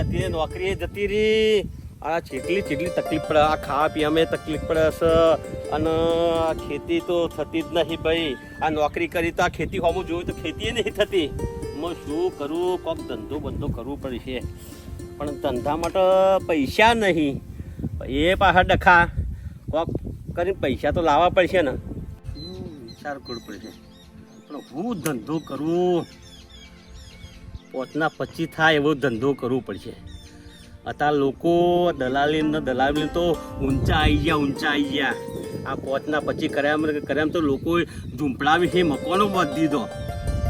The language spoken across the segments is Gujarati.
હતી નોકરીએ જતી રહી. આ જેટલી તકલીફ પડે, આ ખાવા પીવામાં તકલીફ પડે છે અને આ ખેતી તો થતી જ નહીં ભાઈ. આ નોકરી કરી તો આ ખેતી હોમું જોયું તો ખેતી નહીં થતી. હું શું કરું? કોઈક ધંધો બંધો કરવું પડશે, પણ ધંધા માટે પૈસા નહીં. એ પાછા ડખા કોક કરીને પૈસા તો લાવવા પડશે ને. વિચાર કરવું પડશે, પણ હું ધંધો કરું 5 25 થાય એવો ધંધો કરવો પડશે. અત્યારે લોકો દલાલી તો ઊંચા આવી ગયા. આ 5 25 કર્યા તો લોકો ઝૂંપડાવી છે, મકાનો બાંધી દીધો.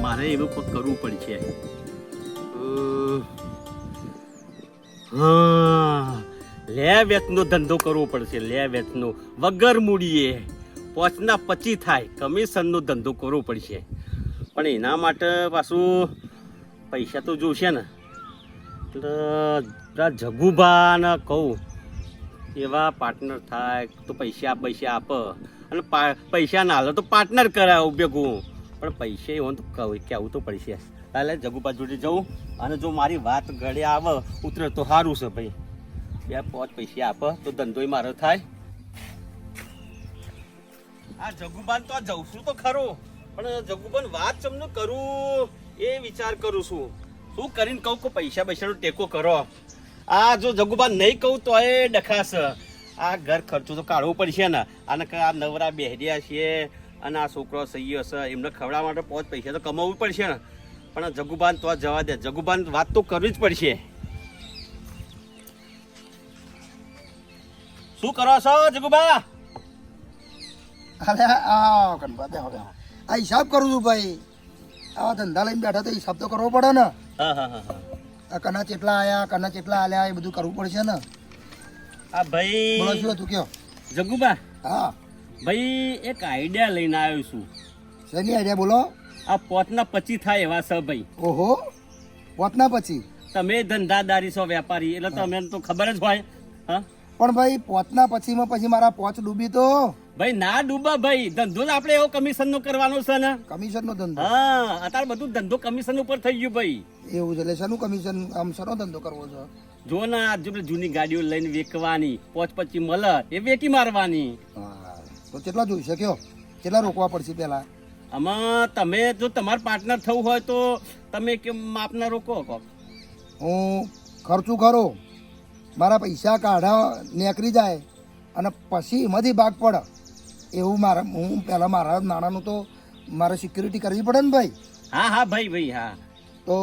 મારે એવું કંઈક કરવું પડશે. હા, લે વેચનો ધંધો કરવો પડશે. લે વેચનો વગર મૂડીએ 5 25 થાય કમિશનનો ધંધો કરવો પડશે. પણ એના માટે પાછું પૈસા તો જોશે ને. એટલે જગુભાને કહું એવા પાર્ટનર થાય તો પૈસા આપે, અને પૈસા ના હાલે તો પાર્ટનર કરાવું ભેગું. પણ પૈસા એવું તો કહેવું તો પડશે. એટલે જગુભા જોડે જવું, અને જો મારી વાત ગળે આવે ઉતરે તો સારું છે ભાઈ. 2-5 પૈસા આપે તો ધંધો મારો થાય. આ જગુબાન તો જઉં છું તો ખરો, પણ જગુબાન વાત ચમનું કરું એ વિચાર કરું છું. શું કરીને કહું કે પૈસાનો ટેકો કરો. આ જો જગુબાન નહીં કહું તો એ ડખાશે. આ ઘર ખર્ચો તો કાઢવો પડશે ને. આને આ નવરા બેહર્યા છે અને આ છોકરો સહી હશે, એમને ખવડાવવા માટે 5 પૈસા તો કમાવવું પડશે ને. પણ જગુબાન તો જવા દે. જગુબાન વાત તો કરવી જ પડશે. શું કરો છો જગુબા? અરે આ હિસાબ કરું છું ભાઈ. આ ધંધા લઈને બેઠા તો હિસાબ તો કરવો પડે ને. આ કના ચેટલા આયા, કના ચેટલા આલ્યા, એ બધું કરવું પડશે ને. આ ભાઈ બોલો શું હતું કયો જગુબા? હા ભાઈ એક આઈડિયા લઈને આવ્યો છું. શેની આઈડિયા બોલો? આ 5 25 થાય એવા છે ભાઈ. ઓહો, 5 પછી તમે ધંધાદારી છો, વેપારી, એટલે તમે તો ખબર જ હોય. હા, પણ ભાઈ 5 પછીમાં પછી મારા 5 ડૂબી તો ભાઈ ના ડૂબા ભાઈ. ધંધો જ આપણે એવો કમિશન નો કરવાનો છે ને. કમિશન નો ધંધો? હા, અત્યારે બધું ધંધો કમિશન ઉપર થઈ ગયું ભાઈ. એવું છે? એટલે શાનું કમિશન? આમ શાનો ધંધો કરવો છે? જો ને આ જૂની ગાડીઓ લઈને વેચવાની, 5 25 મળે એ વેચી મારવાની. હા, તો કેટલા જોઈશે કયો? કેટલા રોકવા પડશે પેલા? આમાં તમે જો તમારે પાર્ટનર થવું હોય તો તમે કેમ માપના રોકો કોક. હું ખર્ચું ખરો, મારા પૈસા કાઢા નીકળી જાય અને પછી એમાંથી ભાગ પડે એવું હું પહેલાં મારા નાણાંનું તો મારે સિક્યુરિટી કરવી પડે ને ભાઈ. હા ભાઈ હા. તો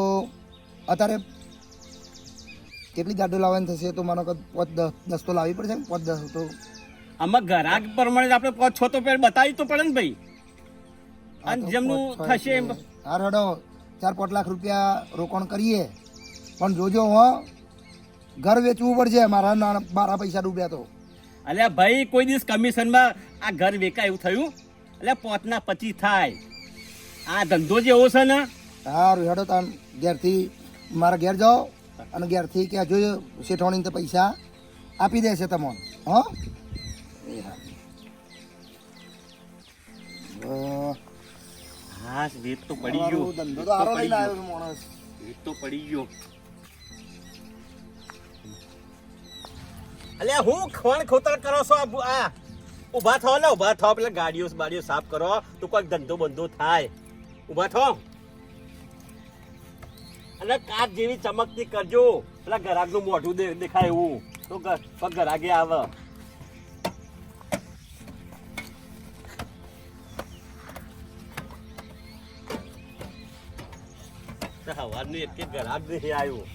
અત્યારે કેટલી ગાડીઓ લાવવાની થશે? તો માનો કે 5 10 તો લાવવી પડશે ને. 5 10 તો આમાં ગ્રાહક પ્રમાણે આપણે 5 6 તો પેર બતાવી તો પડે ને ભાઈ. અને જેમનું થશે એમ. હા રડો, 4-5 લાખ રૂપિયા રોકાણ કરીએ, પણ જોજો ઘર વેચવું પડશે. મારા પૈસા ડૂબ્યા તો. અલ્યા ભાઈ કોઈ દિવસ કમિશનમાં આ ઘર વેચાય એવું થયું? અલ્યા 5 25 થાય. આ ધંધો જેવો છે ને. સારું હેડો, તાર ઘેરથી મારા ઘેર જાઓ અને ઘેરથી કે જોજો શેઠવાણીને તો પૈસા આપી દેશે તમને. હા હા, વેચ તો પડી ગયો. ધંધો તો સારો લઈને આવ્યો છું માણસ. વેચ તો પડી ગયો. અલ્યા હું ખોતર કરો છો? આ ઉભા થો ને, ઉભા થો. પેલા ગાડીઓ સાફ કરો તો કોઈ ધંધો બંધો થાય. ઉભા થો અને કાચ જેવી ચમકતી કરજો. પેલા ગ્રાહકનું મોઢું દેખાય એવું તો ગ્રાહકે આવે. સવારનું એક ગ્રાહક નહીં આવ્યું.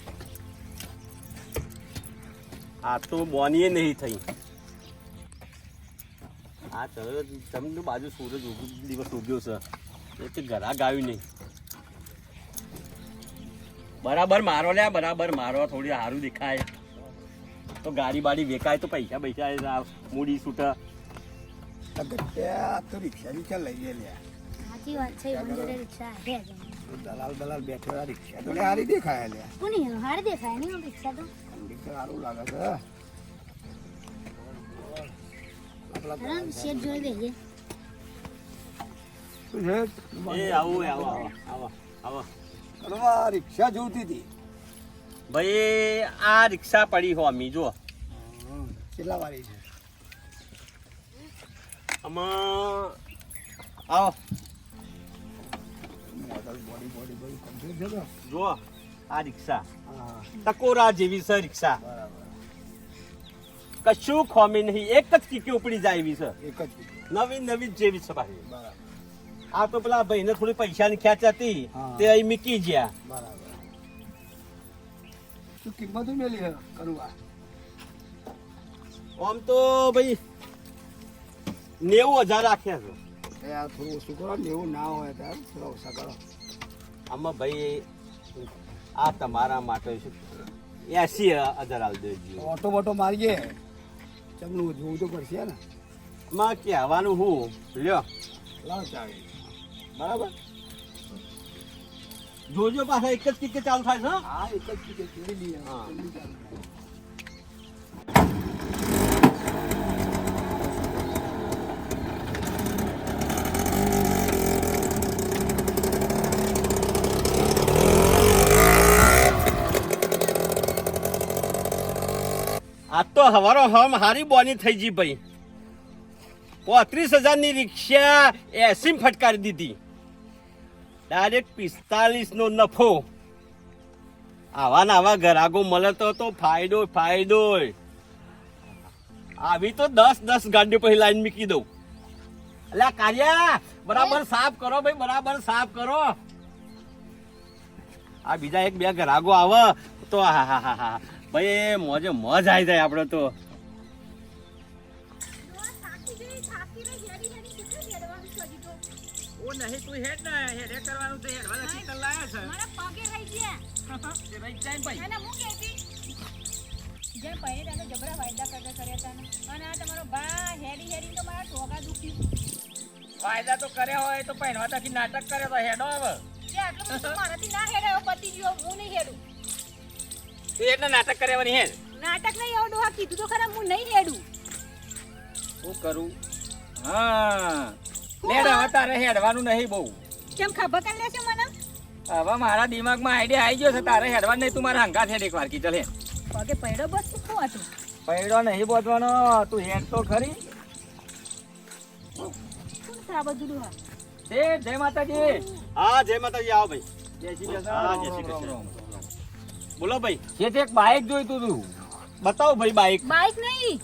આ તો બોનીએ નહીં થઈ. આ તમને બાજુ સૂરજ દિવસ ઉગ્યો છે, એક ગ્રાહક આવ્યું નહીં. બરાબર મારો લ્યા, બરાબર મારો. થોડી સારું દેખાય તો ગાડી બાડી વેચાય તો પૈસા મૂડી છૂટા. તો રિક્ષા લઈએ લ્યા. સાચી વાત છે. રિક્ષા દલાલ બેઠેલા રિક્ષા તો સારી દેખાય લ્યા. કોની હારી દેખાય નહીં રિક્ષા તો. રિક્ષા સારું લાગે છે. શેઠ જોઈ દઈએ. આવો. રિક્ષા જોતી હતી ભાઈ આ રિક્ષા પડી હો અમી જો કેટલા વાળી છે આમાં આવો બોડી બોડી બધી કમ્પ્લીટ છે ને જો આ રિક્ષા હા ટકોરા જેવી છે રિક્ષા બરાબર કશું ખોમી નહીં એક જ કીકી ઉપડી જાય એવી છે એક જ નવી નવી જ જેવી છે ભાઈ બરાબર આ તો પેલા ભાઈને થોડી પૈસાની ખેંચ હતી હા. તે અહીં મૂકી ગયા બરાબર શું કિંમત મેલી હે કરવા આમ તો ભાઈ 90,000 રાખ્યા છે એ આ થોડું ઓછું કરો ને એવું ના હોય ત્યારે થોડા ઓછા કરો આમાં ભાઈ આ તમારા માટે 80,000 આલ દેજો ઓટો બોટો મારીએ ચમનું જોવું તો પડશે ને માં કહેવાનું હું લ્યો લાવ ચાવી બરાબર જોજો પાછા એક જ કિકે ચાલુ થાય છે હં? હા એક જ ટિકિટ જોઈ લઈએ હા. જલ્દી ચાલુ થાય. આ તો હવારો હમ હારી બોની થઈ જી ભાઈ 35,000 ની રિક્ષા 80 માં ફટકારી દીધી ડાયરેક્ટ 45 નો નફો આવા ને આવા ગ્રાહકો મળે તો ફાયદો ફાયદો આવી તો 10 ગાડીઓ પછી લાઈન મૂકી દઉં એટલે કાર્યા બરાબર સાફ કરો ભાઈ બરાબર સાફ કરો આ બીજા એક બે ગ્રાહકો આવે તો હા હા હા હા ભાઈ મોજે મોજ આવી જાય આપણે તો ઓ નહીં તું હેડ ને હેડે કરવાનું તો હેડવાના ચિકન લાયા છે મારા પગે રહી ગયા તે રહી જાય ભાઈ અને હું કહેતી જે પહેરે તેને જબરા વાયદા કરતા કર્યા હતા ને અને આ તમારો બા હેડી હેડી તો મારા ટોગા દુખી ફાયદા તો કર્યા હોય તો પહેરવાથી નાટક કરે તો હેડો હવે તે આટલું બધું મારાથી ના હેડાયો પતિ ગયો હું નહીં હેડું તું એટલે નાટક કર્યાવાની હેડ નાટક નહીં આવો ડોહા કીધું તો ખરા હું નહીં હેડું શું કરું હા લેડ હવે તારે હેડવાનું નહીં બહુ કેમ ખબર કરી લેશે મને હવે મારા દિમાગમાં આઈડિયા આવી ગયો છે તારે હેડવાનું નહીં તું મારા હંગાત હેડ એક વાર કી ચલે પગે પડ્યો બસ શું હતું પૈડો નહીં બોધવાનો તું હેડ તો ખરી શું છે આ બધું ડોહા જય માતાજી હા જય માતાજી આવો ભાઈ જય શ્રી કૃષ્ણ હા, જય શ્રી રામ, કૃષ્ણ રામ, રામ. બોલો ભાઈ છે તે એક બાઇક જોઈતું તું બતાવો ભાઈ બાઈક બાઈક નહીં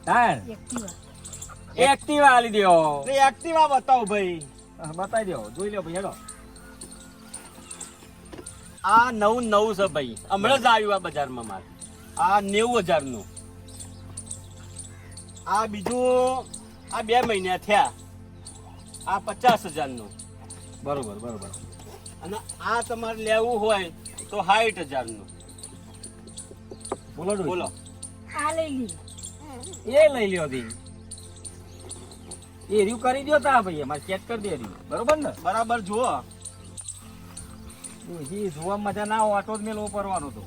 તાર એક્ટિવા એક્ટિવા આલી દ્યો એક્ટિવા બતાવો ભાઈ બતાવી દો જોઈ લો ભાઈ હેડો આ નવું છે ભાઈ હમણાં જ આવ્યું આ બજારમાં મારે આ 90,000 નું આ બીજું આ 2 મહિના થયા આ 50,000 નું બરોબર બરોબર અને આ તમારે લેવું હોય તો 60,000 નું બોલો ડોશી. બોલો આ લઈ લી એ લઈ લ્યો તી એ રહ્યું કરી દો તા ભાઈ અમારે ચેક કરી દે રહ્યું બરોબર ને બરાબર જુઓ ડોશી જોવા મજા ના હોય ઓટો જ મેલો પરવાનો તો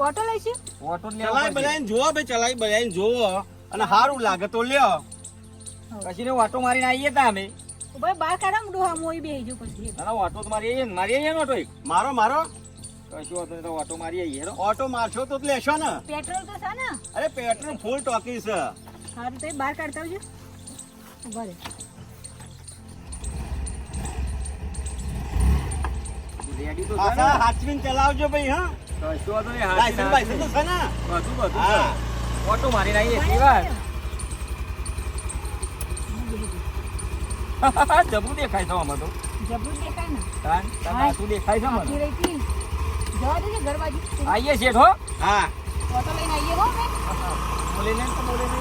ઓટો લઈશું ઓટો જ ચલાઈ લેવો બધાને જુઓ ભાઈ ચલાઈ બધાને જુઓ અને સારું લાગે તો લ્યો પછી ને ઓટો મારીને આવીએ તા અમે ભાઈ બહાર કાઢા ડોહા મોઈ બેહી જો પછી ના ના ઓટો તો મારી આવીએ ને મારી આવીએ ને ઓટો એક મારો મારો કશું વાંધો નહીં તો ઓટો મારી આવીએ હેડો ઓટો મારશો તો જ લેશો ને પેટ્રોલ તો છે ને અરે પેટ્રોલ ફૂલ ટોકી છે સારું તો એ બહાર કાઢતા આવજો ઉભા રહે રેડી તો છે ને પાછા હાચવીને ચલાવજો ભાઈ હા કશું વાંધો નહીં લાયસન્સ બાયસન્સ તો છે ને બધું બધું હા છે. ઓટો મારીને આવીએ એટલી વાત જબરું દેખાય છે આમાં તો જબરું દેખાય ને તાન તાતું દેખાય છે આખી મને રહી હતી જવા દેજે ઘર બાજુ આવીએ શેઠ હો હા ઓટો લઈને આવીએ હો મેં બોલે ને તો બોલે ને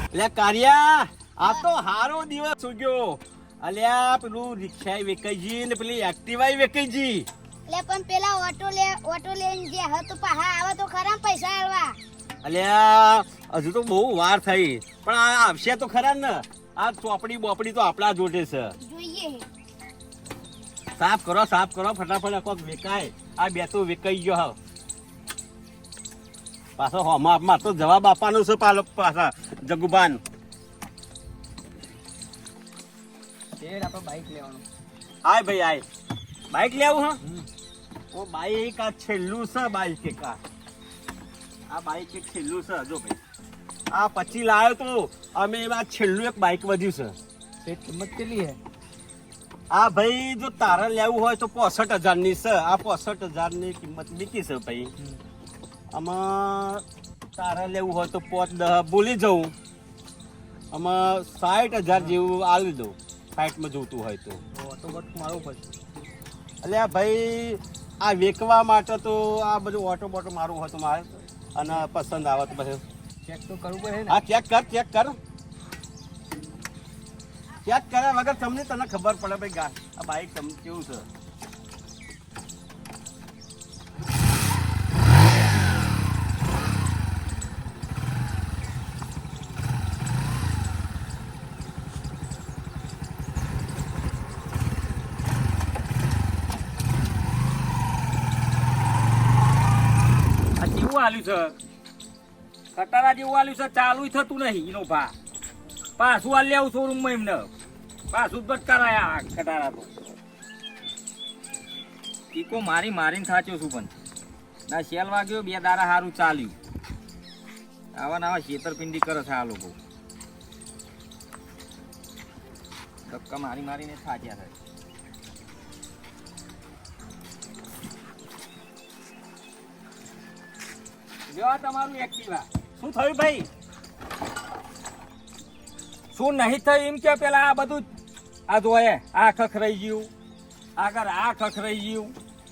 એટલે કારિયા આ તો હારો દિવસ ઉગ્યો અલ્યા પેલું રિક્ષા વેકાઈજી ને પેલી એક્ટિવા વેકાઈજી લે પણ પેલા ઓટો લઈને જે હતું પાહા આવે તો ખરા પૈસા આલવા અલ્યા હજુ તો બહુ વાર થઈ પણ આ આવશે તો ખરા ને આ ચોપડી બોપડી તો આપણા જોડે છે જોઈએ સાફ કરો ફટાફટ કોક વેકાય આ બે તો વેકાઈ ગયો હાવ પાછો હોમાં તો જવાબ આપવાનો છે પાછા જગુબાન શેઠ આપણે બાઈક લેવાનું આય ભાઈ આય બાઈક લેવું હા ઓ બાઈક આ છેલ્લું છે બાઈક એક આ બાઈક એક છેલ્લું છે જો ભાઈ આ પછી લાવ્યો તો અમે આ છેલ્લું એક બાઈક વધ્યું છે એ કિંમત કેટલી હે? આ ભાઈ જો તારે લેવું હોય તો 65,000 ની છે આ 65,000 ની કિંમત બીકી છે ભાઈ આમાં તારે લેવું હોય તો 5-10 બોલી જવું આમાં 60,000 જેવું આલી દઉં 60 માં જોતું હોય તો ઓટો બટ મારો પછી એટલે આ ભાઈ આ વેચવા માટે તો આ બધું ઓટો બોટો મારું હોય તો મારે અને પસંદ આવે તો પછી ચેક તો કરવું પડે ને. હા ચેક કર ચેક કર્યા વગર તમને તને ખબર પડે ભાઈ આ બાઈક તમને કેવું છે આ કેવું આલ્યું છે? કટારા જેવું આલ્યું છે, ચાલુ થતું નહીં એનો ભા. પાછું આલી આવું શોરૂમમાં એમને પાછું જ કરાયા આ કટારા તો. ટીકો મારીને થાચ્યો છું પણ ના શેલ વાગ્યો 2 દાડા સારું ચાલ્યું. આવા નવા છેતરપિંડી કરે છે આ લોકો. ધક્કા મારીને થાચ્યા છે. જો તમારું એક્ટિવા શું થયું ભાઈ શું નહીં થયું એમ કે પેલા આ બધું આ જોયે આ ખખરાઈ ગયું આગળ આ ખખરાઈ ગયું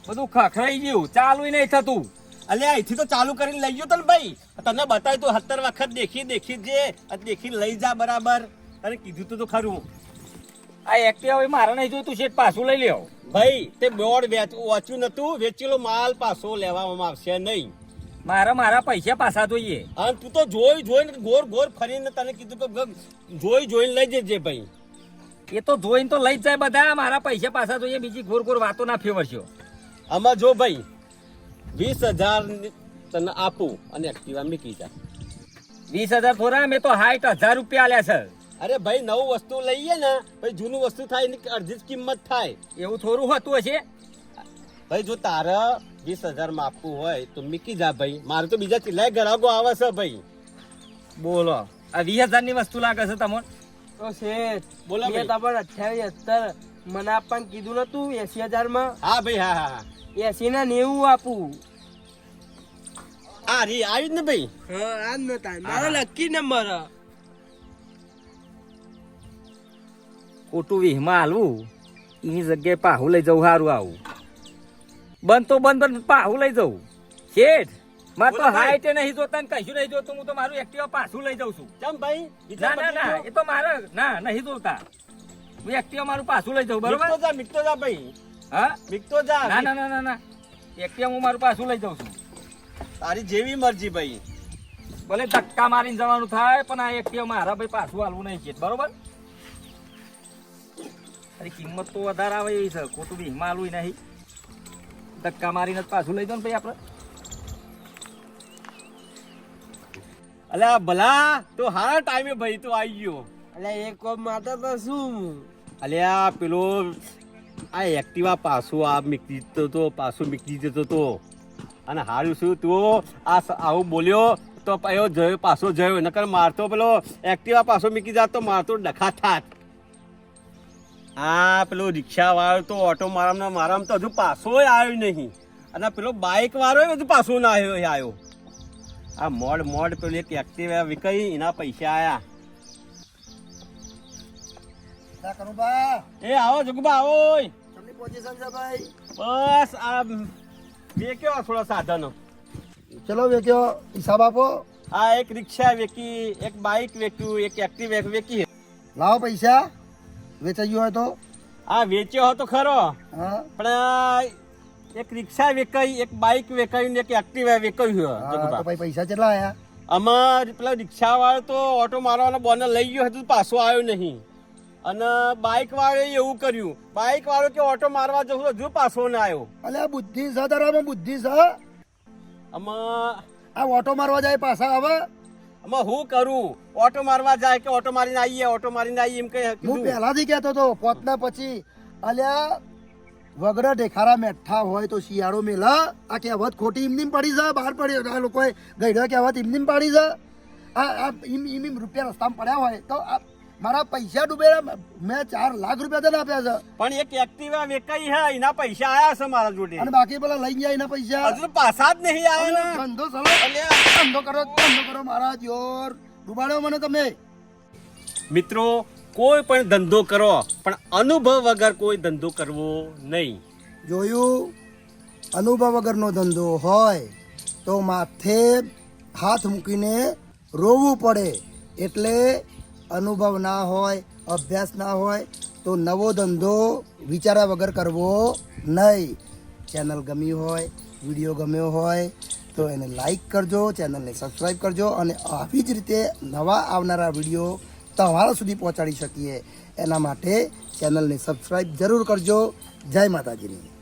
બધું ખખરાઈ ગયું ચાલુ નહીં થતું. અલ્યા અહીંથી તો ચાલુ કરીને લઈ ગયો તો ને ભાઈ તને બતાવ્યું તો 70 વખત દેખી લઈ જા બરાબર તને કીધું તો ખરું આ એક્ટિવા હવે મારે નહીં જોઈતું શેઠ પાછું લઈ લેવો. ભાઈ તે બોર્ડ વાંચ્યું નતું વેચેલો માલ પાછો લેવામાં આવશે નહીં મારા પૈસા પાછા જોઈએ. અને તું તો જોઈને ગોર ફરીને તને કીધું કે જોઈને લઈ જજે ભાઈ એ તો જોઈને તો લઈ જ જાય બધા. મારા પૈસા પાછા જોઈએ. બીજી ગોર વાતો ના ફેવરશો. આમાં જો ભાઈ 20,000 તને આપું અને એક્ટિવા મૂકી જા 20,000 થોડા મેં તો 60,000 રૂપિયા આલ્યા છે. અરે ભાઈ નવું વસ્તુ લઈએ ને ભાઈ જૂનું વસ્તુ થાય એની અડધી જ કિંમત થાય એવું થોડું હોતું હશે. ભાઈ જો તારે 20,000 માં આપવું હોય તો મૂકી જા ભાઈ મારે તો બીજા ચિલ્લાય ગ્રાહકો આવે છે ભાઈ બોલો આ 20,000 ની વસ્તુ લાગે છે તમને? તો શેઠ બોલો મેં ભાઈ. તમને 28 મને આપવાનું કીધું નતું 80,000 માં હા ભાઈ હા 80 ના 90 આપું. આ રી આવી જ ને ભાઈ હા આ જ નતા મારો લકી નંબર ખોટું વીહમાં હાલવું એની જગ્યાએ પાહું લઈ જવું સારું. આવું બંધ તો બંધ પાહું લઈ જવું. શેઠ મારે તો બોલો ભાઈ. હાઈટ નહીં જોતા ને કશું નહીં જોતું. હું તો મારું એક્ટિવા પાછું લઈ જાઉં છું. ચમ ભાઈ ના એ તો મારે ના નહીં જોતા. હું એક્ટિવા મારું પાછું લઈ જાઉં બરોબર. મીકતો જા ભાઈ હા મીકતો જા ના એક્ટિવા હું મારું પાછું લઈ જાઉં છું. તારી જેવી મરજી ભાઈ ભલે ધક્કા મારીને જવાનું થાય પણ આ એક્ટિવા મારા ભાઈ પાછું હાલવું નહીં છે બરોબર. અરે કિંમત તો વધારે આવે એવી છે. ખોટું બી હાલવું નહીં. ધક્કા મારીને જ પાછું લઈ જાવ ને ભાઈ આપણે. અલ્યા ભલા તો હારા ટાઈમે ભાઈ તો આવી ગયો એટલે એક કોપ માતા તો શું અલ્યા પેલો આ એક્ટિવા પાછું આ મીકી જતો તો અને હારું શું તું આવું બોલ્યો તો પાછો જયો નકર મારતો પેલો એક્ટિવા પાછો મૂકી જાત તો મારતો ડખા થાત આ પેલો રિક્ષા વાળો તો ઓટો મારામાં તો હજુ પાછો આવ્યો નહીં અને પેલો બાઇક વાળો હજુ પાછો ના આવ્યો આ મોડ પેલું એક એક્ટિવા વિકાઈ એના પૈસા આયા કરું બા એ આવો જગુબા આવો તમને પોઝિશન છે ભાઈ બસ આ વેક્યો થોડા સાધનો ચલો વેચ્યો હિસાબ આપો આ એક રિક્ષા વેકી એક બાઇક વેક્યું એક એક્ટિવા વેકી લાવો પૈસા વેચાઈ ગયો હોય તો આ વેચ્યો હતો ખરો હા પણ આ એક રિક્ષા વેકાઈ એક બાઇક વેકાઈ ને એક એક્ટિવા વેકાયું હા, તો જગુબા ભાઈ પૈસા કેટલા આયા આમાં પેલા રિક્ષા વાળો તો ઓટો મારવાનો બોનર લઈ ગયો હતો પાછો આવ્યો નહીં અને બાઇક વાળો એવું કર્યું બાઇક વાળો કે ઓટો મારવા જવું હજુ પાછો ના આવ્યો અલ્યા બુદ્ધિ છે તારામાં બુદ્ધિ છે આમાં આ ઓટો મારવા જાય પાછા હવે આમાં હું કરું ઓટો મારવા જાય કે ઓટો મારીને આવીએ એમ કઈ હું પહેલાથી કહેતો હતો પોતના પછી અલ્યા વગર ઢેખારા મેઠા હોય તો શિયાળો મેલા આ કહેવત ખોટી એમની પડી છે બહાર પડી આ લોકોએ ગઈડો કહેવત એમની પાડી છે આ એમ રૂપિયા રસ્તામાં પડ્યા હોય તો મારા પૈસા ડૂબેલા મેં 4 લાખ રૂપિયા તને આપ્યા છે પણ એક એક્ટિવા વેકાઈ હે એના પૈસા આયા છે મારા જોડે અને બાકી પેલા લઈ ગયા એના પૈસા હજુ પાછા જ નહીં આવ્યા ને. ધંધો કરો મારા જોર ડૂબાડ્યો મને તમે. મિત્રો કોઈ પણ ધંધો કરો પણ અનુભવ વગર કોઈ ધંધો કરવો નહીં. જોયું અનુભવ વગરનો ધંધો હોય તો માથે હાથ મૂકીને રોવું પડે. એટલે અનુભવ ના હોય અભ્યાસ ના હોય તો નવો ધંધો વિચાર્યા વગર કરવો નહીં. ચેનલ ગમી હોય વિડીયો ગમ્યો હોય તો એને લાઈક કરજો, ચેનલને સબસ્ક્રાઈબ કરજો અને આવી જ રીતે નવા આવનારા વિડીયો તમારા સુધી પહોંચાડી શકીએ એના માટે ચેનલને સબસ્ક્રાઈબ જરૂર કરજો. જય માતાજીની.